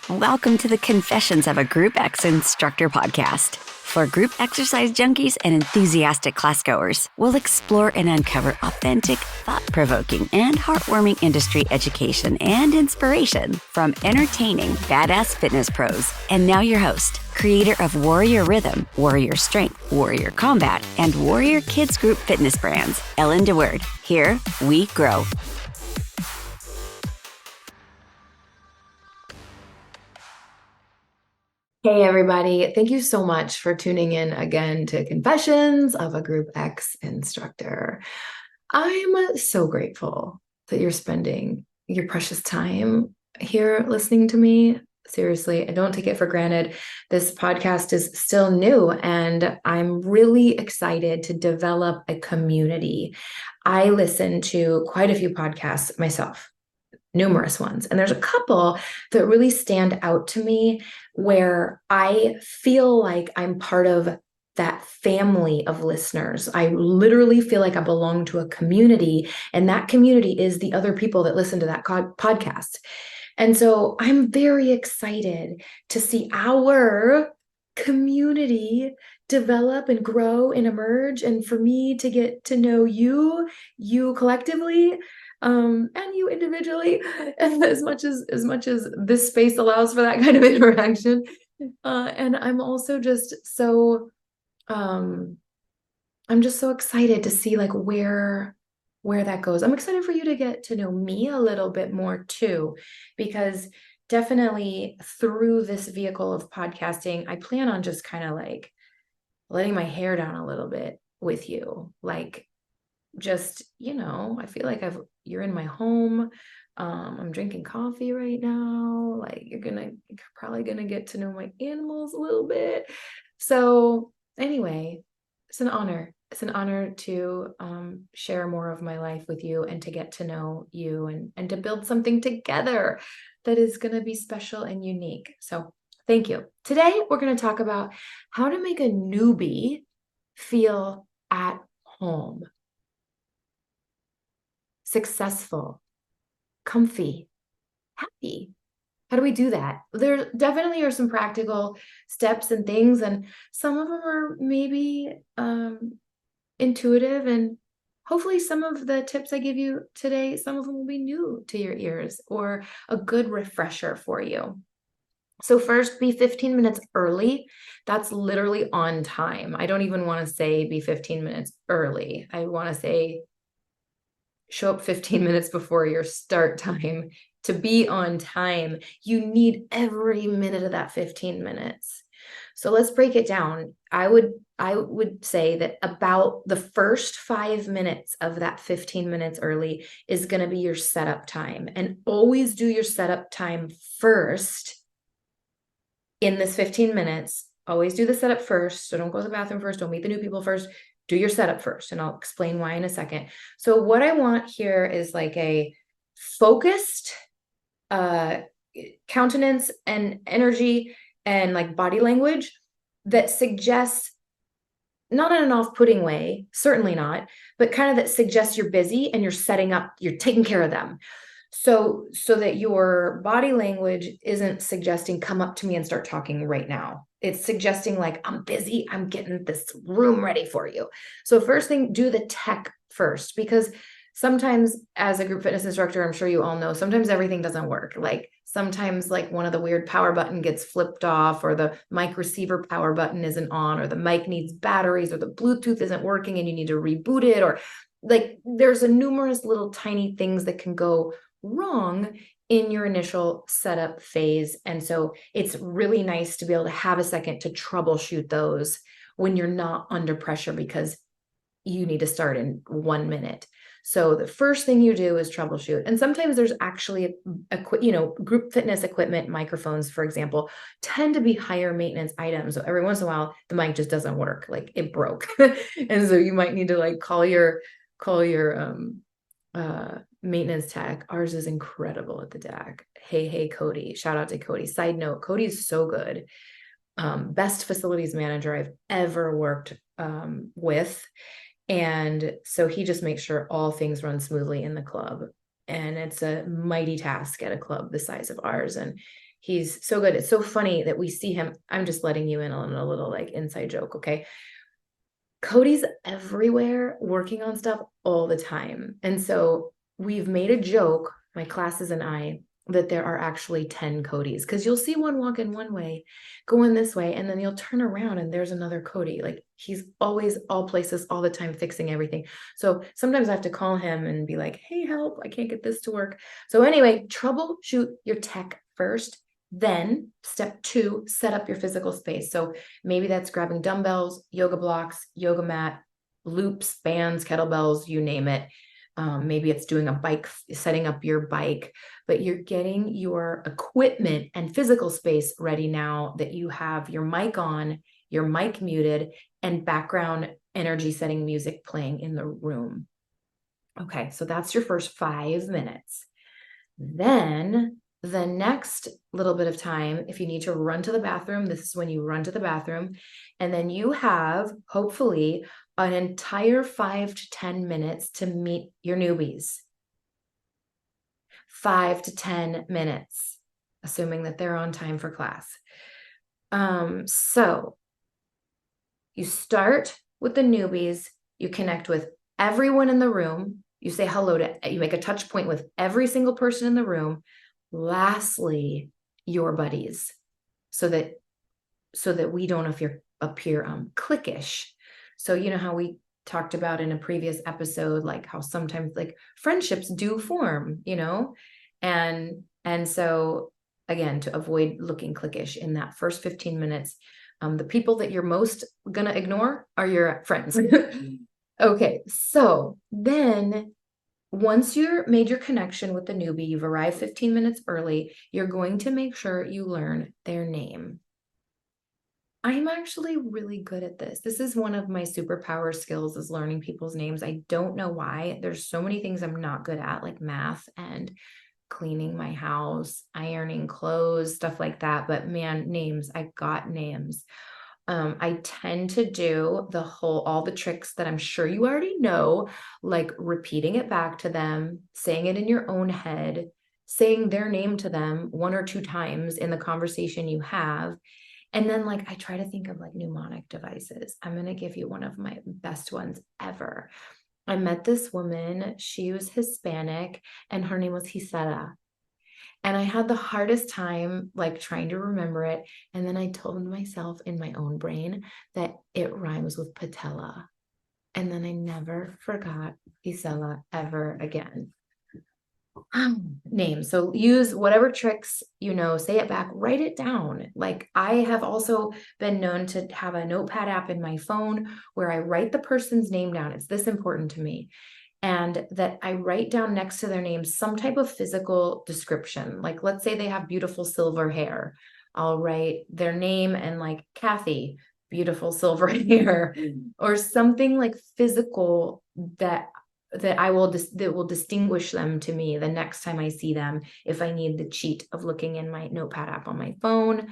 Welcome to the Confessions of a Group X Instructor podcast. For group exercise junkies and enthusiastic classgoers, we'll explore and uncover authentic, thought-provoking, and heartwarming industry education and inspiration from entertaining, badass fitness pros. And now your host, creator of Warrior Rhythm, Warrior Strength, Warrior Combat, and Warrior Kids Group fitness brands, Ellen DeWord. Here we grow. Hey, everybody. Thank you so much for tuning in again to Confessions of a Group X Instructor. I'm so grateful that you're spending your precious time here listening to me. Seriously, I don't take it for granted. This podcast is still new, and I'm really excited to develop a community. I listen to quite a few podcasts myself, numerous ones. And there's a couple that really stand out to me where I feel like I'm part of that family of listeners. I literally feel like I belong to a community, and that community is the other people that listen to that podcast. And so I'm very excited to see our community develop and grow and emerge, and for me to get to know you collectively, and you individually, as much as this space allows for that kind of interaction. And I'm also just so I'm just so excited to see like where that goes. I'm excited for you to get to know me a little bit more too, because definitely through this vehicle of podcasting, I plan on just kind of like letting my hair down a little bit with you. Like, just, I feel like you're in my home. I'm drinking coffee right now. Like you're probably gonna get to know my animals a little bit. So anyway, it's an honor. It's an honor to share more of my life with you and to get to know you and to build something together that is gonna be special and unique. So thank you. Today, we're gonna talk about how to make a newbie feel at home. Successful, comfy, happy. How do we do that? There definitely are some practical steps and things, and some of them are maybe intuitive, and hopefully some of the tips I give you today, some of them will be new to your ears or a good refresher for you. So first, be 15 minutes early. That's literally on time. I don't even want to say be 15 minutes early. I want to say show up 15 minutes before your start time to be on time. You need every minute of that 15 minutes. So let's break it down. I would say that about the first 5 minutes of that 15 minutes early is going to be your setup time. And always do your setup time first in this 15 minutes. Always do the setup first. So don't go to the bathroom first. Don't meet the new people first. Do your setup first, and I'll explain why in a second. So what I want here is like a focused countenance and energy and like body language that suggests, not in an off-putting way, certainly not, but kind of that suggests you're busy and you're setting up, you're taking care of them. So that your body language isn't suggesting, come up to me and start talking right now. It's suggesting like, I'm busy, I'm getting this room ready for you. So first thing, do the tech first, because sometimes as a group fitness instructor, I'm sure you all know, sometimes everything doesn't work. Like sometimes like one of the weird power button gets flipped off, or the mic receiver power button isn't on, or the mic needs batteries, or the Bluetooth isn't working and you need to reboot it, or like there's a numerous little tiny things that can go wrong in your initial setup phase. And so it's really nice to be able to have a second to troubleshoot those when you're not under pressure because you need to start in 1 minute. So the first thing you do is troubleshoot. And sometimes there's actually group fitness equipment, microphones, for example, tend to be higher maintenance items. So every once in a while, the mic just doesn't work, like it broke. And so you might need to like call your maintenance tech. Ours is incredible at the DAC. Hey, Cody. Shout out to Cody. Side note, Cody is so good. Best facilities manager I've ever worked with. And so he just makes sure all things run smoothly in the club. And it's a mighty task at a club the size of ours. And He's so good. It's so funny that we see him. I'm just letting you in on a little like inside joke. Okay. Cody's everywhere working on stuff all the time. And so we've made a joke, my classes and I, that there are actually 10 Codys, because you'll see one walk in one way, going this way, and then you'll turn around and there's another Cody. Like he's always all places all the time fixing everything. So sometimes I have to call him and be like, hey, help, I can't get this to work. So anyway, troubleshoot your tech first. Then step 2, set up your physical space. So maybe that's grabbing dumbbells, yoga blocks, yoga mat, loops, bands, kettlebells, you name it. Maybe it's doing a bike, setting up your bike, but you're getting your equipment and physical space ready now that you have your mic on, your mic muted, and background energy setting music playing in the room. Okay, so that's your first 5 minutes. Then the next little bit of time, if you need to run to the bathroom, this is when you run to the bathroom. And then you have, hopefully, an entire 5 to 10 minutes to meet your newbies. 5 to 10 minutes, assuming that they're on time for class. So you start with the newbies, you connect with everyone in the room, you say hello to, you make a touch point with every single person in the room. Lastly, your buddies, so that we don't appear cliquish. So you know how we talked about in a previous episode, like how sometimes like friendships do form, and so again, to avoid looking cliquish in that first 15 minutes, the people that you're most gonna ignore are your friends. Okay, so then once you've made your connection with the newbie, you've arrived 15 minutes early, you're going to make sure you learn their name. I'm actually really good at this. This is one of my superpower skills, is learning people's names. I don't know why. There's so many things I'm not good at, like math and cleaning my house, ironing clothes, stuff like that. But man, names, I got names. I tend to do all the tricks that I'm sure you already know, like repeating it back to them, saying it in your own head, saying their name to them 1 or 2 times in the conversation you have. And then like, I try to think of like mnemonic devices. I'm going to give you one of my best ones ever. I met this woman, she was Hispanic, and her name was Gisela. And I had the hardest time like trying to remember it. And then I told myself in my own brain that it rhymes with patella. And then I never forgot Gisela ever again. Name. So use whatever tricks, say it back, write it down. Like I have also been known to have a notepad app in my phone where I write the person's name down. It's this important to me. And that I write down next to their name some type of physical description. Like, let's say they have beautiful silver hair. I'll write their name and like Kathy, beautiful silver hair, or something like physical that will distinguish them to me the next time I see them, if I need the cheat of looking in my notepad app on my phone.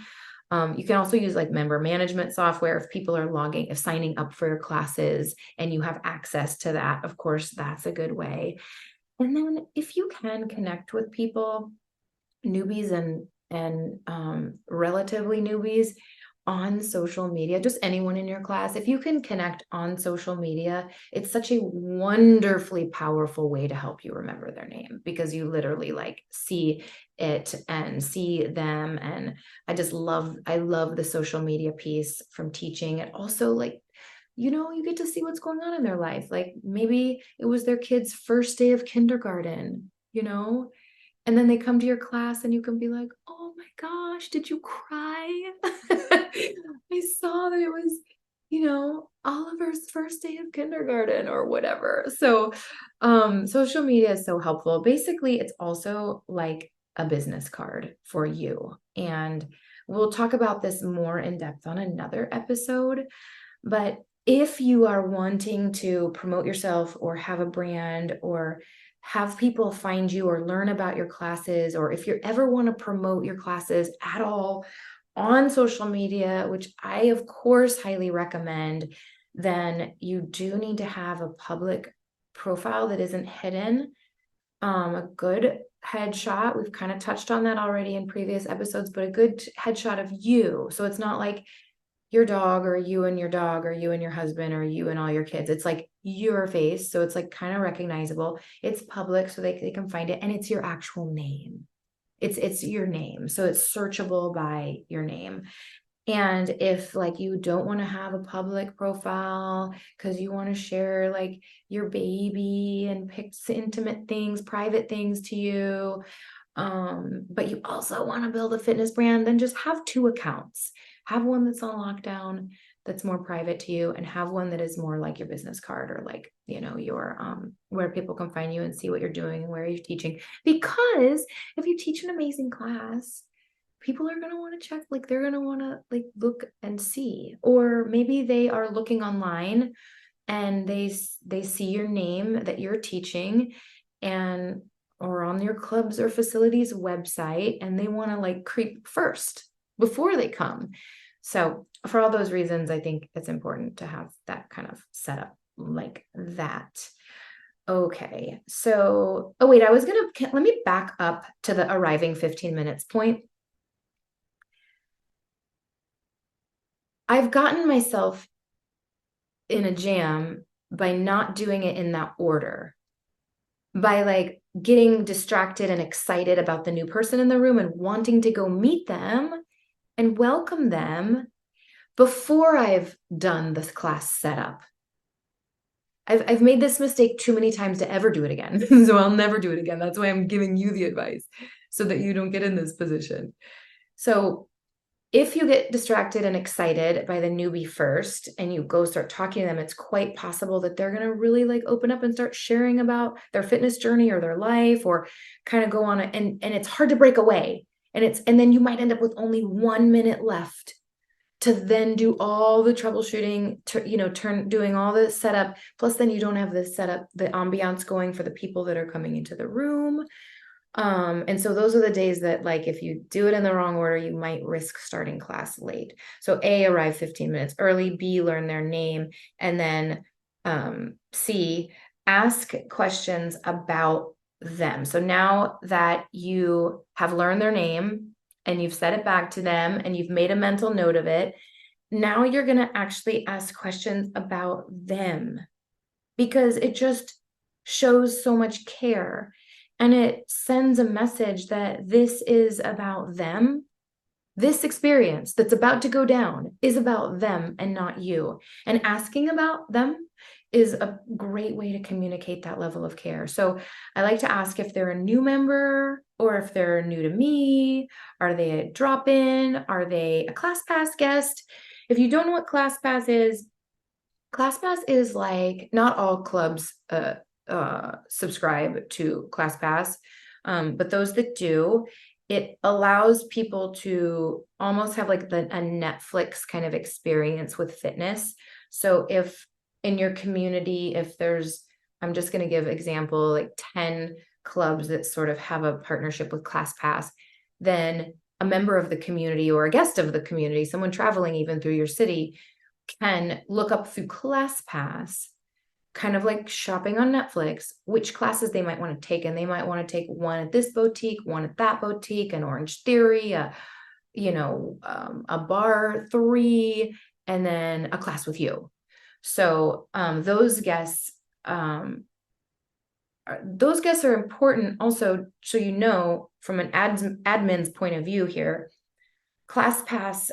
You can also use like member management software if people are signing up for your classes and you have access to that. Of course, that's a good way. And then if you can connect with people, newbies and relatively newbies, on social media, just anyone in your class, if you can connect on social media, it's such a wonderfully powerful way to help you remember their name, because you literally like see it and see them. And I love the social media piece from teaching. It also like, you get to see what's going on in their life. Like maybe it was their kid's first day of kindergarten, and then they come to your class and you can be like, oh my gosh, did you cry? I saw that it was, Oliver's first day of kindergarten or whatever. So social media is so helpful. Basically, it's also like a business card for you. And we'll talk about this more in depth on another episode. But if you are wanting to promote yourself or have a brand or have people find you or learn about your classes, or if you ever want to promote your classes at all on social media, which I, of course, highly recommend, then you do need to have a public profile that isn't hidden. A good headshot. We've kind of touched on that already in previous episodes, but a good headshot of you. So it's not like your dog or you and your dog or you and your husband or you and all your kids. It's like your face. So it's like kind of recognizable. It's public so they can find it, and it's your actual name. It's your name. So it's searchable by your name. And if like you don't want to have a public profile because you want to share like your baby and pick intimate things, private things to you, but you also want to build a fitness brand, then just have two accounts. Have one that's on lockdown that's more private to you, and have one that is more like your business card, or like, your where people can find you and see what you're doing and where you're teaching. Because if you teach an amazing class, people are going to want to check, like they're going to want to like look and see. Or maybe they are looking online and they see your name that you're teaching, and or on your club's or facility's website, and they want to like creep first before they come. So for all those reasons, I think it's important to have that kind of setup like that. Okay, so oh wait, let me back up to the arriving 15 minutes point. I've gotten myself in a jam by not doing it in that order, by like getting distracted and excited about the new person in the room and wanting to go meet them and welcome them before I've done this class setup. I've made this mistake too many times to ever do it again. So I'll never do it again. That's why I'm giving you the advice, so that you don't get in this position. So if you get distracted and excited by the newbie first and you go start talking to them, it's quite possible that they're going to really like open up and start sharing about their fitness journey or their life, or kind of go on it. And it's hard to break away. And then you might end up with only 1 minute left to then do all the troubleshooting, doing all the setup. Plus then you don't have the setup, the ambiance going for the people that are coming into the room. And so those are the days that, like, if you do it in the wrong order, you might risk starting class late. So A, arrive 15 minutes early, B, learn their name, and then C, ask questions about them. So now that you have learned their name and you've said it back to them and you've made a mental note of it, now you're going to actually ask questions about them, because it just shows so much care. And it sends a message that this is about them. This experience that's about to go down is about them and not you. And asking about them is a great way to communicate that level of care. So I like to ask if they're a new member or if they're new to me. Are they a drop-in? Are they a ClassPass guest? If you don't know what ClassPass is like, not all clubs subscribe to ClassPass, but those that do, it allows people to almost have like a Netflix kind of experience with fitness. So if in your community, if there's, I'm just going to give example, like 10 clubs that sort of have a partnership with ClassPass, then a member of the community or a guest of the community, someone traveling even through your city, can look up through ClassPass, kind of like shopping on Netflix, which classes they might want to take. And they might want to take one at this boutique, one at that boutique, an Orange Theory, a bar 3, and then a class with you. So those guests are important also. So, from an admin's point of view here, ClassPass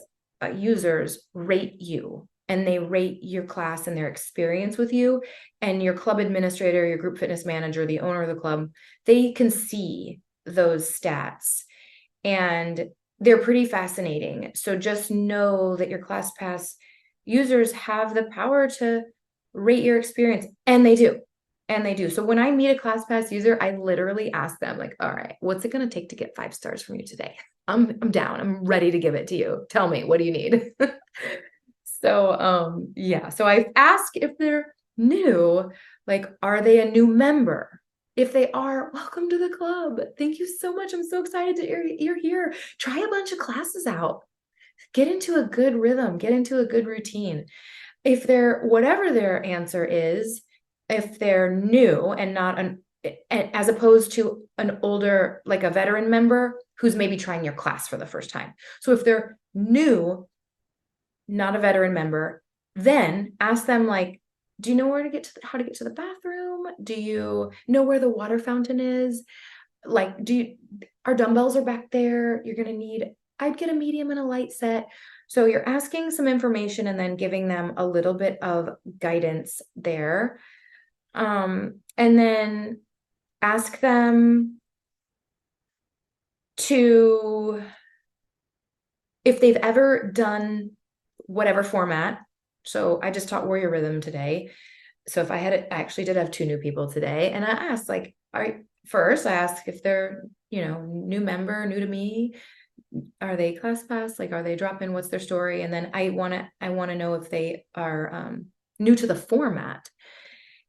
users rate you, and they rate your class and their experience with you. And your club administrator, your group fitness manager, the owner of the club, they can see those stats, and they're pretty fascinating. So just know that your ClassPass users have the power to rate your experience, and they do. And they do. So when I meet a ClassPass user, I literally ask them, like, all right, what's it going to take to get 5 stars from you today? I'm down. I'm ready to give it to you. Tell me, what do you need? So, yeah. So I ask if they're new, like, are they a new member? If they are, welcome to the club. Thank you so much. I'm so excited that you're here. Try a bunch of classes out. Get into a good rhythm. Get into a good routine. If they're, whatever their answer is, if they're new and not as opposed to an older, like a veteran member who's maybe trying your class for the first time. So if they're new, not a veteran member, then ask them like, do you know where to get to how to get to the bathroom? Do you know where the water fountain is? Like, our dumbbells are back there. You're going to need, I'd get a medium and a light set. So you're asking some information and then giving them a little bit of guidance there. And then ask them to, if they've ever done whatever format. So I just taught Warrior Rhythm today. So if I actually did have 2 new people today, and I asked like, first I asked if they're, new member, new to me, are they class pass? Like, are they drop in? What's their story? And then I want to know if they are new to the format.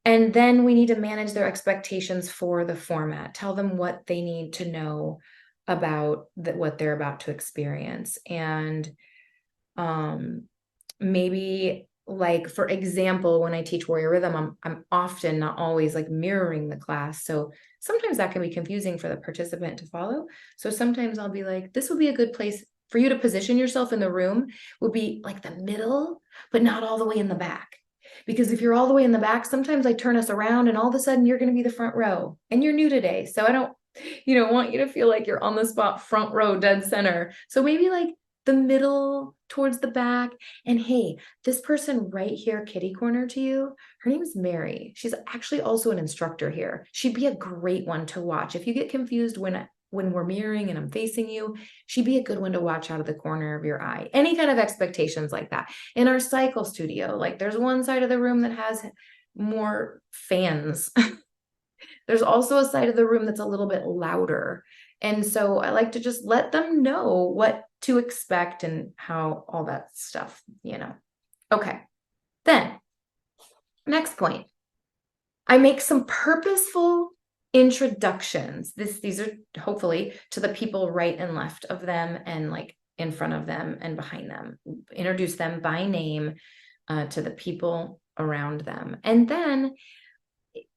And then we need to manage their expectations for the format. Tell them what they need to know about what they're about to experience. And maybe, like, for example, when I teach Warrior Rhythm, I'm often, not always, like mirroring the class. So sometimes that can be confusing for the participant to follow. So sometimes I'll be like, this would be a good place for you to position yourself in the room, would be like the middle, but not all the way in the back. Because if you're all the way in the back, sometimes I turn us around and all of a sudden you're going to be the front row and you're new today. So I don't, want you to feel like you're on the spot, front row, dead center. So maybe like the middle towards the back. And hey, this person right here, kitty corner to you, her name is Mary. She's actually also an instructor here. She'd be a great one to watch. If you get confused when we're mirroring and I'm facing you, she'd be a good one to watch out of the corner of your eye. Any kind of expectations like that. In our cycle studio, like there's one side of the room that has more fans. There's also a side of the room that's a little bit louder. And so I like to just let them know what to expect and how all that stuff, Okay. Then, next point. I make some purposeful introductions. These are hopefully to the people right and left of them and like in front of them and behind them. Introduce them by name to the people around them. And then,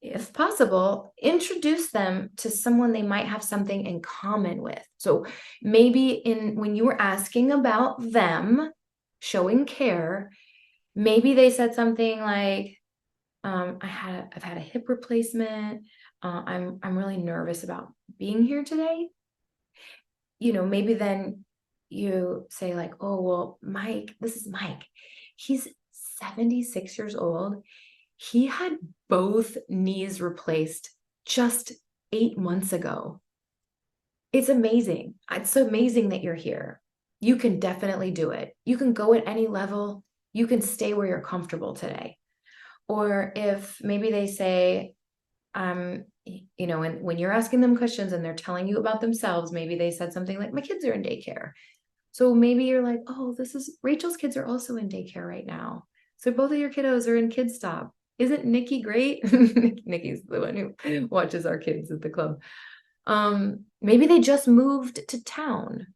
if possible, introduce them to someone they might have something in common with. So maybe when you were asking about them, showing care, maybe they said something like, I've had a hip replacement. I'm really nervous about being here today. Maybe then you say like, oh, well, Mike, this is Mike. He's 76 years old. He had both knees replaced just 8 months ago. It's amazing. It's so amazing that you're here. You can definitely do it. You can go at any level. You can stay where you're comfortable today. Or if maybe they say, and when you're asking them questions and they're telling you about themselves, maybe they said something like, my kids are in daycare. So maybe you're like, oh, Rachel's kids are also in daycare right now. So both of your kiddos are in Kids Stop. Isn't Nikki great? Nikki's the one who watches our kids at the club. Maybe they just moved to town.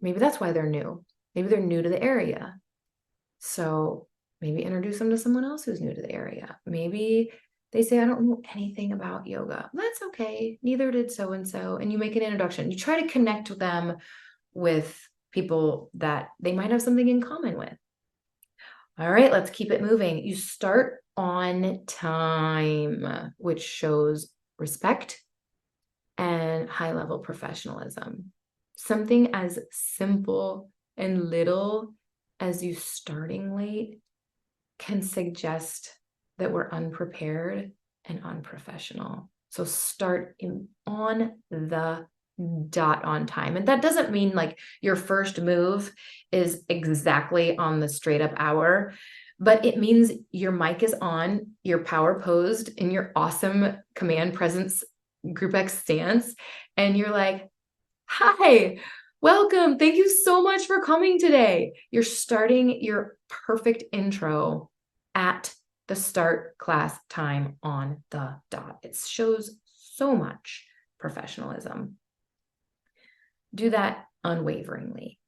Maybe that's why they're new. Maybe they're new to the area. So maybe introduce them to someone else who's new to the area. Maybe they say, I don't know anything about yoga. That's okay. Neither did so-and-so. And you make an introduction. You try to connect them with people that they might have something in common with. All right, let's keep it moving. You start on time, which shows respect and high-level professionalism. Something as simple and little as you starting late can suggest that we're unprepared and unprofessional. So start on the dot on time. And that doesn't mean like your first move is exactly on the straight up hour, but it means your mic is on, you're power posed in your awesome command presence group X stance. And you're like, hi, welcome. Thank you so much for coming today. You're starting your perfect intro at the start class time on the dot. It shows so much professionalism. Do that unwaveringly.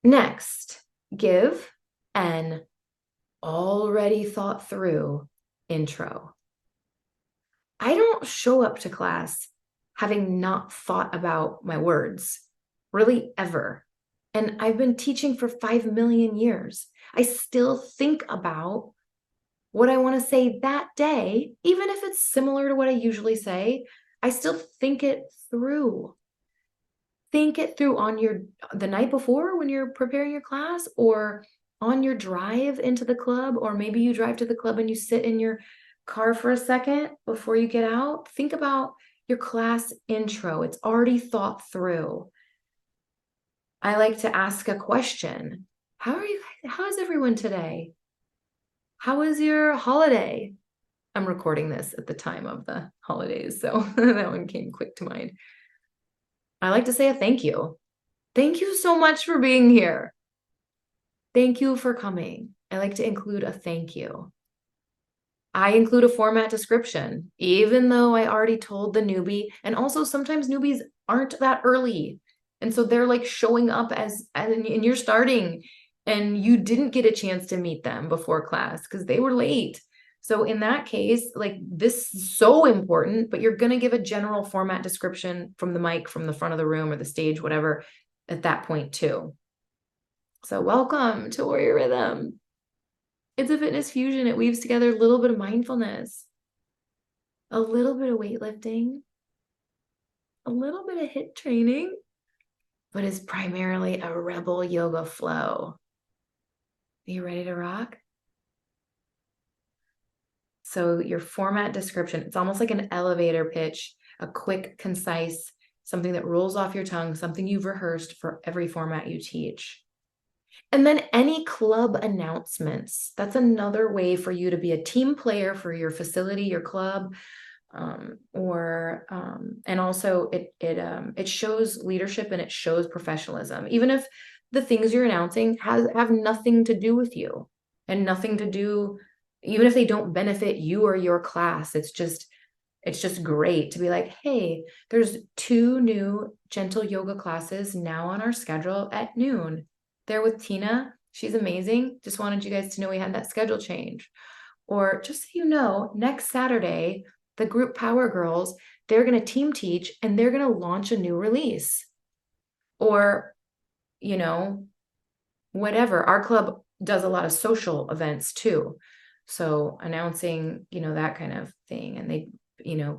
Next, give an already thought through intro. I don't show up to class having not thought about my words, really ever. And I've been teaching for 5 million years. I still think about what I want to say that day, even if it's similar to what I usually say. I still think it through. Think it through on the night before when you're preparing your class, or on your drive into the club, or maybe you drive to the club and you sit in your car for a second before you get out. Think about your class intro. It's already thought through. I like to ask a question. How is everyone today? How was your holiday? I'm recording this at the time of the holidays, so that one came quick to mind. I like to say a thank you. Thank you so much for being here. Thank you for coming. I like to include a thank you. I include a format description, even though I already told the newbie. And also sometimes newbies aren't that early. And so they're like showing up and you're starting and you didn't get a chance to meet them before class because they were late. So in that case, like, this is so important, but you're going to give a general format description from the mic, from the front of the room or the stage, whatever, at that point too. So welcome to Warrior Rhythm. It's a fitness fusion. It weaves together a little bit of mindfulness, a little bit of weightlifting, a little bit of HIIT training, but is primarily a rebel yoga flow. Are you ready to rock? So your format description, it's almost like an elevator pitch, a quick, concise, something that rolls off your tongue, something you've rehearsed for every format you teach. And then any club announcements. That's another way for you to be a team player for your facility, your club, and also it shows leadership and it shows professionalism, even if the things you're announcing have nothing to do with you and nothing to do, even if they don't benefit you or your class. It's just great to be like, hey, there's 2 new gentle yoga classes now on our schedule at noon. They're with Tina. She's amazing. Just wanted you guys to know we had that schedule change. Or just so you know, next Saturday, the group Power Girls, they're going to team teach and they're going to launch a new release. Or, whatever. Our club does a lot of social events too. So announcing, that kind of thing. And they,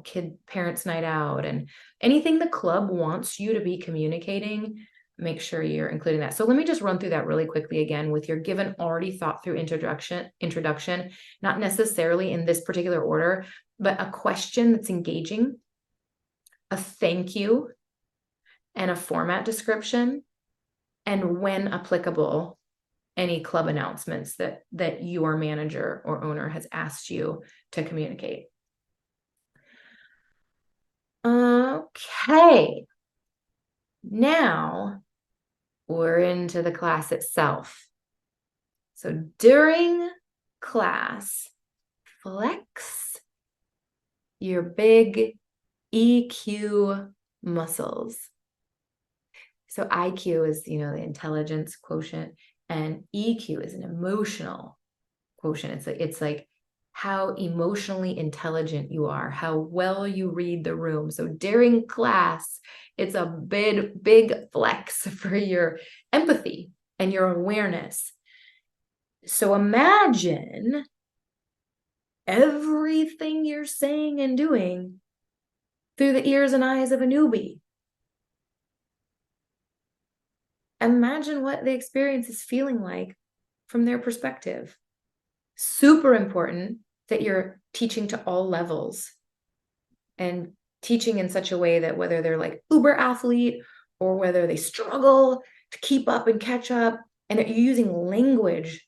kid parents night out and anything the club wants you to be communicating, make sure you're including that. So let me just run through that really quickly again with your given already thought through introduction, not necessarily in this particular order, but a question that's engaging, a thank you, and a format description, and when applicable, any club announcements that your manager or owner has asked you to communicate. Okay. Now we're into the class itself. So during class, flex your big EQ muscles. So IQ is, the intelligence quotient, and EQ is an emotional quotient. It's like how emotionally intelligent you are, how well you read the room. So during class, it's a big flex for your empathy and your awareness. So imagine everything you're saying and doing through the ears and eyes of a newbie. Imagine what the experience is feeling like from their perspective. Super important that you're teaching to all levels and teaching in such a way that whether they're like uber athlete or whether they struggle to keep up and catch up, and that you're using language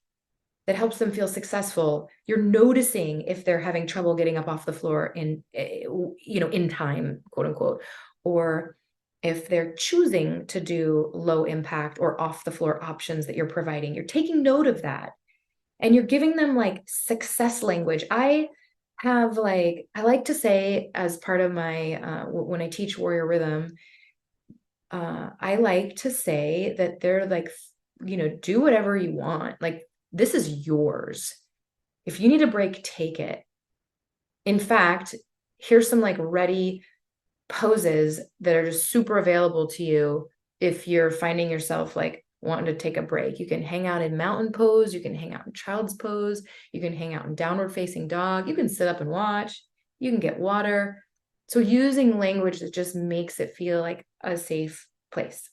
that helps them feel successful. You're noticing if they're having trouble getting up off the floor in time, quote unquote, or if they're choosing to do low impact or off the floor options that you're providing. You're taking note of that. And you're giving them like success language. I like to say, as part of my, when I teach Warrior Rhythm, I like to say that they're like, do whatever you want. Like, this is yours. If you need a break, take it. In fact, here's some like ready poses that are just super available to you if you're finding yourself like wanting to take a break. You can hang out in mountain pose, you can hang out in child's pose, you can hang out in downward facing dog, you can sit up and watch, you can get water. So using language that just makes it feel like a safe place.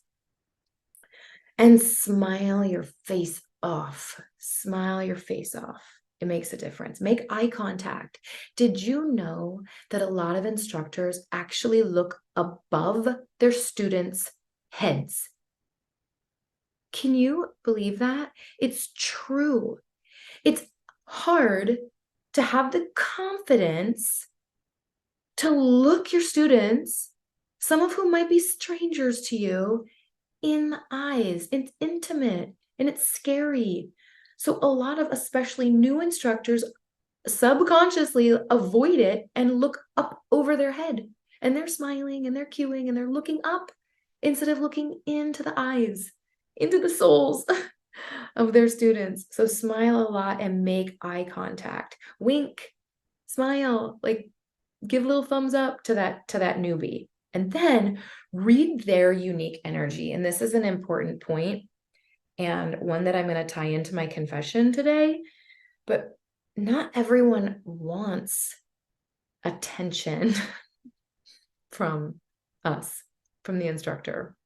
And smile your face off. Smile your face off. It makes a difference. Make eye contact. Did you know that a lot of instructors actually look above their students' heads? Can you believe that? It's true. It's hard to have the confidence to look your students, some of whom might be strangers to you, in the eyes. It's intimate and it's scary. So a lot of especially new instructors subconsciously avoid it and look up over their head, and they're smiling and they're cueing and they're looking up instead of looking into the eyes, into the souls of their students. So smile a lot and make eye contact. Wink, smile, like give little thumbs up to that newbie. And then read their unique energy. And this is an important point, and one that I'm going to tie into my confession today. But not everyone wants attention from us, from the instructor.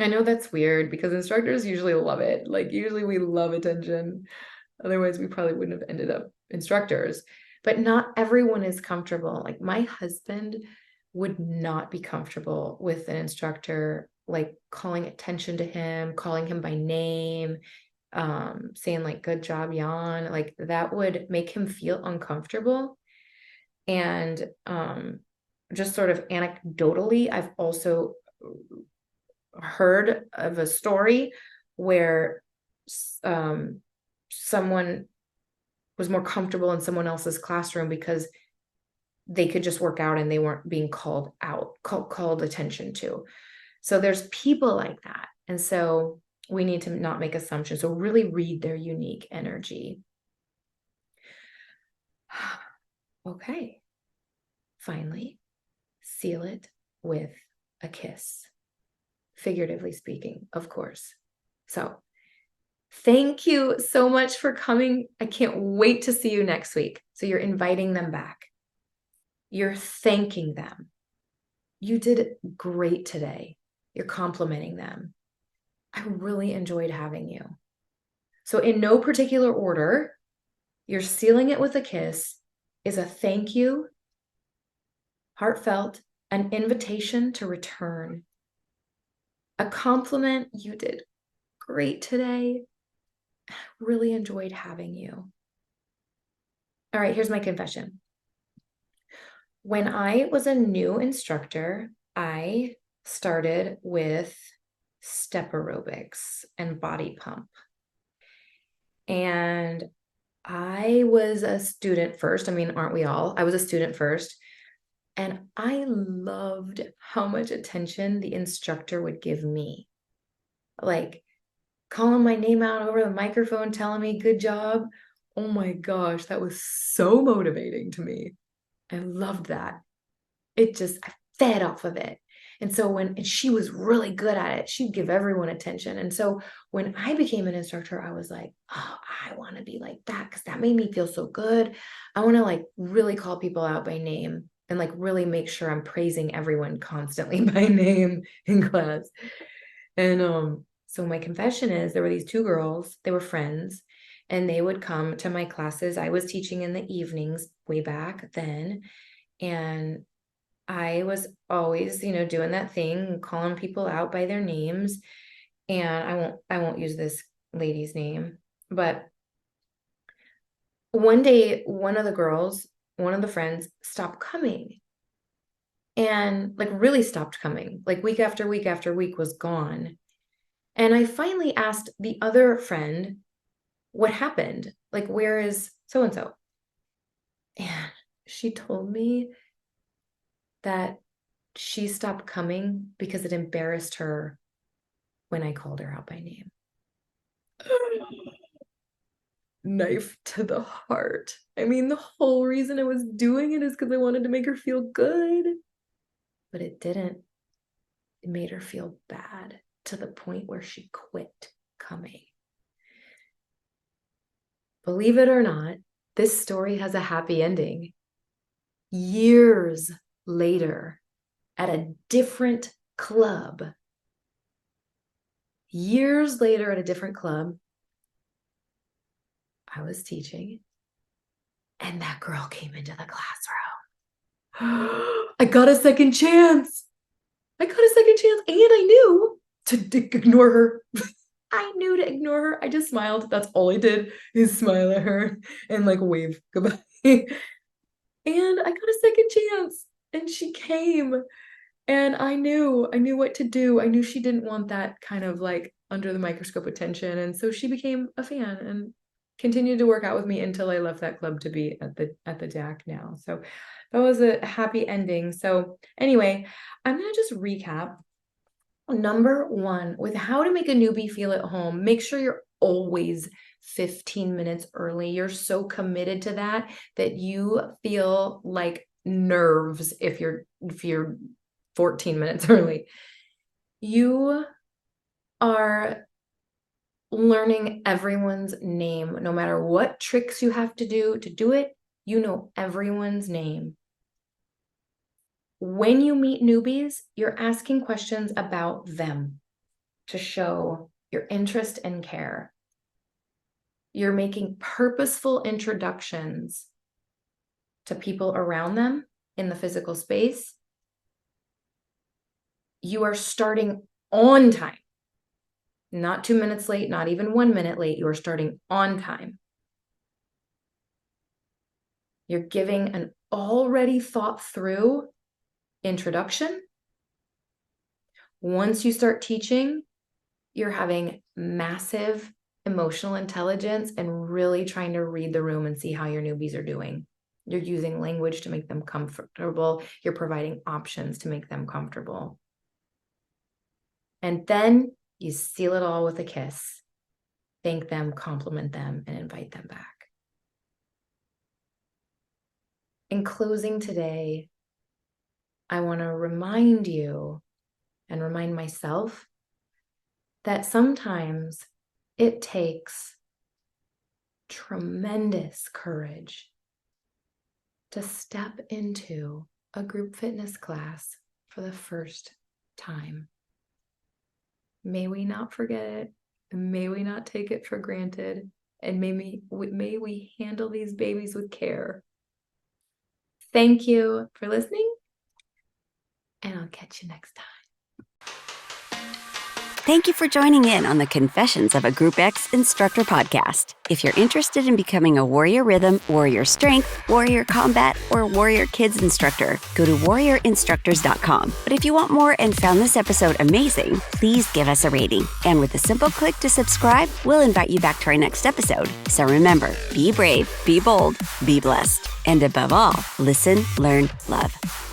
I know that's weird because instructors usually love it. Like, usually we love attention. Otherwise, we probably wouldn't have ended up instructors. But not everyone is comfortable. Like, my husband would not be comfortable with an instructor like calling attention to him, calling him by name, saying like good job, Jan. Like, that would make him feel uncomfortable. And just sort of anecdotally, I've also heard of a story where someone was more comfortable in someone else's classroom because they could just work out and they weren't being called attention to. So there's people like that. And so we need to not make assumptions. So really read their unique energy. Okay. Finally, seal it with a kiss. Figuratively speaking, of course. So thank you so much for coming. I can't wait to see you next week. So you're inviting them back. You're thanking them. You did great today. You're complimenting them. I really enjoyed having you. So in no particular order, you're sealing it with a kiss is a thank you, heartfelt, an invitation to return. A compliment, you did great today. Really enjoyed having you. All right, here's my confession. When I was a new instructor, I started with step aerobics and body pump. And I was a student first. I mean, aren't we all? I was a student first. And I loved how much attention the instructor would give me. Like, calling my name out over the microphone, telling me good job. Oh my gosh, that was so motivating to me. I loved that. I fed off of it. And so and she was really good at it, she'd give everyone attention. And so when I became an instructor, I was like, oh, I want to be like that because that made me feel so good. I want to like really call people out by name and like really make sure I'm praising everyone constantly by name in class. And so my confession is there were these two girls, they were friends, and they would come to my classes. I was teaching in the evenings way back then. And I was always, doing that thing, calling people out by their names. And I won't use this lady's name, but one day, one of the friends stopped coming and like really stopped coming, like week after week after week was gone. And I finally asked the other friend, what happened? Like, where is so-and-so? And she told me that she stopped coming because it embarrassed her when I called her out by name. knife to the heart. I mean, the whole reason I was doing it is because I wanted to make her feel good. But it didn't. It made her feel bad to the point where she quit coming. Believe it or not, this story has a happy ending. Years later, at a different club, I was teaching, and that girl came into the classroom. I got a second chance. And I knew to ignore her. I knew to ignore her. I just smiled. That's all I did, is smile at her and like wave goodbye. And I got a second chance, and she came, and I knew what to do. I knew she didn't want that kind of like under the microscope attention. And so she became a fan and continued to work out with me until I left that club to be at the DAC now. So that was a happy ending. So anyway, I'm going to just recap. Number one, with how to make a newbie feel at home, make sure you're always 15 minutes early. You're so committed to that you feel like nerves if you're 14 minutes early. You are learning everyone's name. No matter what tricks you have to do it, you know everyone's name. When you meet newbies, you're asking questions about them to show your interest and care. You're making purposeful introductions to people around them in the physical space. You are starting on time, not 2 minutes late, not even 1 minute late. You are starting on time. You're giving an already thought through introduction. Once you start teaching, you're having massive emotional intelligence and really trying to read the room and see how your newbies are doing. You're using language to make them comfortable. You're providing options to make them comfortable. And then you seal it all with a kiss. Thank them, compliment them, and invite them back. In closing today, I want to remind you and remind myself that sometimes it takes tremendous courage to step into a group fitness class for the first time. May we not forget it, and may we not take it for granted, and may we handle these babies with care. Thank you for listening, and I'll catch you next time. Thank you for joining in on the Confessions of a Group X Instructor podcast. If you're interested in becoming a Warrior Rhythm, Warrior Strength, Warrior Combat, or Warrior Kids instructor, go to warriorinstructors.com. But if you want more and found this episode amazing, please give us a rating. And with a simple click to subscribe, we'll invite you back to our next episode. So remember, be brave, be bold, be blessed. And above all, listen, learn, love.